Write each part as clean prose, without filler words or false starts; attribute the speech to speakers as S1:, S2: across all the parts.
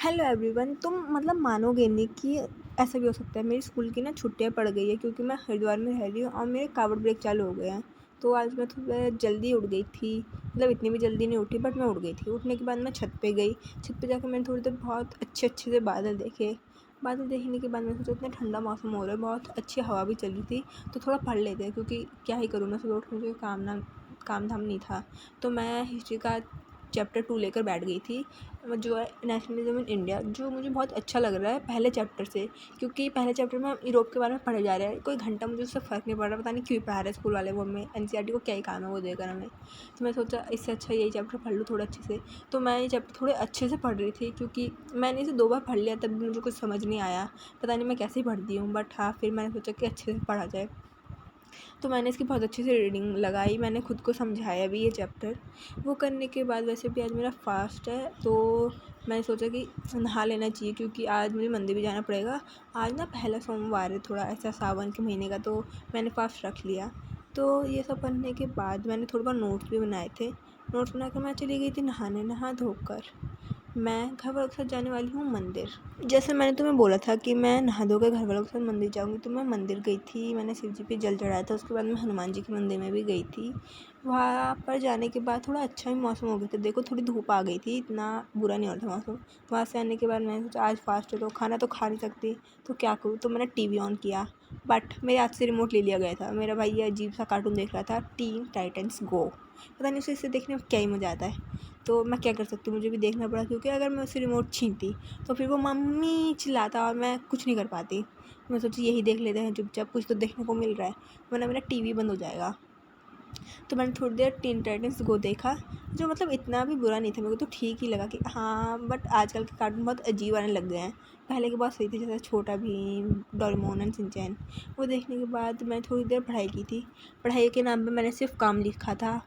S1: Hello everyone. तुम मानोगे नहीं कि ऐसा भी हो सकता है। मेरी स्कूल की ना छुट्टियां पड़ गई है क्योंकि मैं हरिद्वार में रह रही हूँ और मेरे कावड़ ब्रेक चालू हो गए हैं। तो आज मैं थोड़ा जल्दी उठ गई थी, इतनी भी जल्दी नहीं उठी बट मैं उठ गई थी। उठने के बाद मैं छत पे गई। छत पे जाकर मैंने थोड़ी देर बहुत अच्छे अच्छे से बादल देखे। बादल देखने के बाद मैंने सोचा इतना ठंडा मौसम हो रहा है, बहुत अच्छी हवा भी चली थी, तो थोड़ा पढ़ लेते हैं क्योंकि क्या ही करूँ मैं, सुबह उठ के मुझे काम धाम नहीं था। तो मैं हिस्ट्री का चैप्टर 2 लेकर बैठ गई थी, जो है नेशनलिज्म इन इंडिया, जो मुझे बहुत अच्छा लग रहा है पहले चैप्टर से। क्योंकि पहले चैप्टर में यूरोप के बारे में पढ़े जा रहे हैं, कोई घंटा मुझे उससे फ़र्क नहीं पड़ रहा, पता नहीं क्यों पढ़ा रहे स्कूल वाले, वो हमें एनसीईआरटी को क्या ही काम है वो देकर हमें। तो मैं सोचा इससे अच्छा यही चैप्टर पढ़ लूँ थोड़ा अच्छे से। तो मैं ये चैप्टर थोड़े अच्छे से पढ़ रही थी क्योंकि मैंने इसे 2 बार पढ़ लिया, तब भी मुझे कुछ समझ नहीं आया, पता नहीं मैं कैसे ही पढ़ती हूँ। बट हाँ, फिर मैंने सोचा कि अच्छे से पढ़ा जाए, तो मैंने इसकी बहुत अच्छी से रीडिंग लगाई, मैंने खुद को समझाया भी ये चैप्टर। वो करने के बाद वैसे भी आज मेरा फ़ास्ट है, तो मैंने सोचा कि नहा लेना चाहिए क्योंकि आज मुझे मंदिर भी जाना पड़ेगा। आज ना पहला सोमवार है, थोड़ा ऐसा सावन के महीने का, तो मैंने फ़ास्ट रख लिया। तो ये सब करने के बाद मैंने थोड़े बहुत नोट्स भी बनाए थे। नोट्स बनाकर मैं चली गई थी नहाने। नहा धोकर मैं घर वालों के साथ जाने वाली हूँ मंदिर। जैसे मैंने तुम्हें बोला था कि मैं नहा धोकर घर वालों के साथ मंदिर जाऊँगी, तो मैं मंदिर गई थी। मैंने शिव जी पे जल चढ़ाया था, उसके बाद मैं हनुमान जी के मंदिर में भी गई थी। वहाँ पर जाने के बाद थोड़ा अच्छा भी मौसम हो गया था, देखो थोड़ी धूप आ गई थी, इतना बुरा नहीं हो रहा था मौसम। वहाँ से आने के बाद मैंने सोचा आज फास्ट है तो खाना तो खा नहीं सकती, तो क्या करूँ, तो मैंने टीवी ऑन किया, बट मेरे हाथ से रिमोट ले लिया गया था। मेरा भाई ये अजीब सा कार्टून देख रहा था, टीन टाइटन्स गो, पता नहीं उसे इससे देखने में क्या ही मज़ा आता है। तो मैं क्या कर सकती हूँ, मुझे भी देखना पड़ा क्योंकि अगर मैं उससे रिमोट छीनती तो फिर वो मम्मी चिल्लाता और मैं कुछ नहीं कर पाती। मैं सोची यही देख लेते हैं चुपचाप, कुछ तो देखने को मिल रहा है, वरना मेरा टीवी बंद हो जाएगा। तो मैंने थोड़ी देर टीन टाइटन्स गो देखा, जो इतना भी बुरा नहीं था, मेरे को तो ठीक ही लगा कि हाँ, बट आजकल के कार्टून बहुत अजीब आने लग गए हैं। पहले के बहुत सही थे, जैसे छोटा भीम, डोरेमोन एंड शिनचैन। वो देखने के बाद मैं थोड़ी देर पढ़ाई की थी। पढ़ाई के नाम पे मैंने सिर्फ काम लिखा था,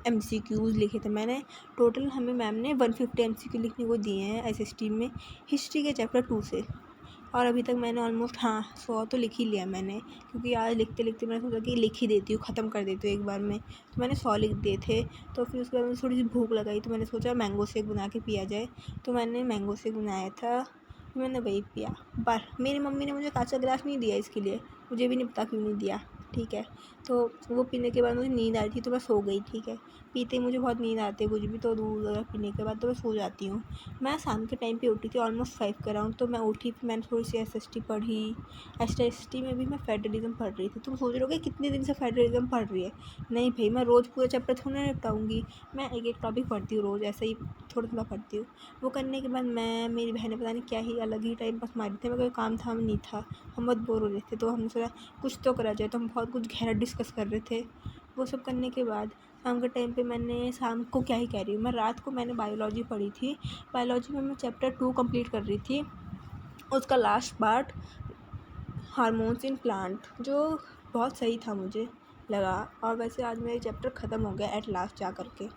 S1: एमसीक्यूज़ लिखे थे मैंने। टोटल हमें मैम ने 150 एमसीक्यू लिखने को दिए हैं एसएसटी में, हिस्ट्री के चैप्टर 2 से। और अभी तक मैंने ऑलमोस्ट 100 तो लिख ही लिया मैंने, क्योंकि आज लिखते लिखते मैंने सोचा कि लिख ही देती हूँ, ख़त्म कर देती हूँ एक बार में। तो मैंने 100 लिख दिए थे। तो फिर उसके बाद मुझे थोड़ी सी भूख लगाई, तो मैंने सोचा मैंगो शेक बना के पिया जाए। तो मैंने मैंगो शेक बनाया था, तो मैंने वही पिया। पर मेरी मम्मी ने मुझे कांच का गिलास नहीं दिया इसके लिए, मुझे भी नहीं पता क्यों नहीं दिया, ठीक है। तो वो पीने के बाद मुझे नींद आ रही थी, तो मैं सो गई, ठीक है। पीते ही मुझे बहुत नींद आती है कुछ भी, तो दूध वगैरह पीने के बाद तो मैं सो जाती हूँ। मैं शाम के टाइम पे उठी थी ऑलमोस्ट 5 के अराउंड, तो मैं उठी, फिर मैंने थोड़ी सी एसएसटी पढ़ी। एसएसटी में भी मैं फेडरलिज्म पढ़ रही थी। तुम सोच रहे हो कि कितने दिन से फेडरलिज्म पढ़ रही है। नहीं भाई, मैं रोज़ पूरा चैप्टर थोड़ा ना निपटाऊँगी, मैं एक एक टॉपिक पढ़ती हूँ रोज़, ऐसे ही थोड़ा थोड़ा पढ़ती हूँ। वो करने के बाद मेरी बहनें पता नहीं क्या ही अलग ही टाइम पास मारी थे, मगर कोई काम धाम नहीं था, हम बहुत बोर हो रहे थे, तो हमने सोचा कुछ तो करा जाए, तो हम बहुत कुछ गहरा डिस्कस कर रहे थे। वो सब करने के बाद शाम के टाइम पे मैंने, शाम को क्या ही कह रही हूँ मैं, रात को मैंने बायोलॉजी पढ़ी थी। बायोलॉजी में मैं चैप्टर 2 कंप्लीट कर रही थी, उसका last part hormones in plant, जो बहुत सही था मुझे लगा। और वैसे आज मेरा चैप्टर ख़त्म हो गया एट लास्ट जा कर के।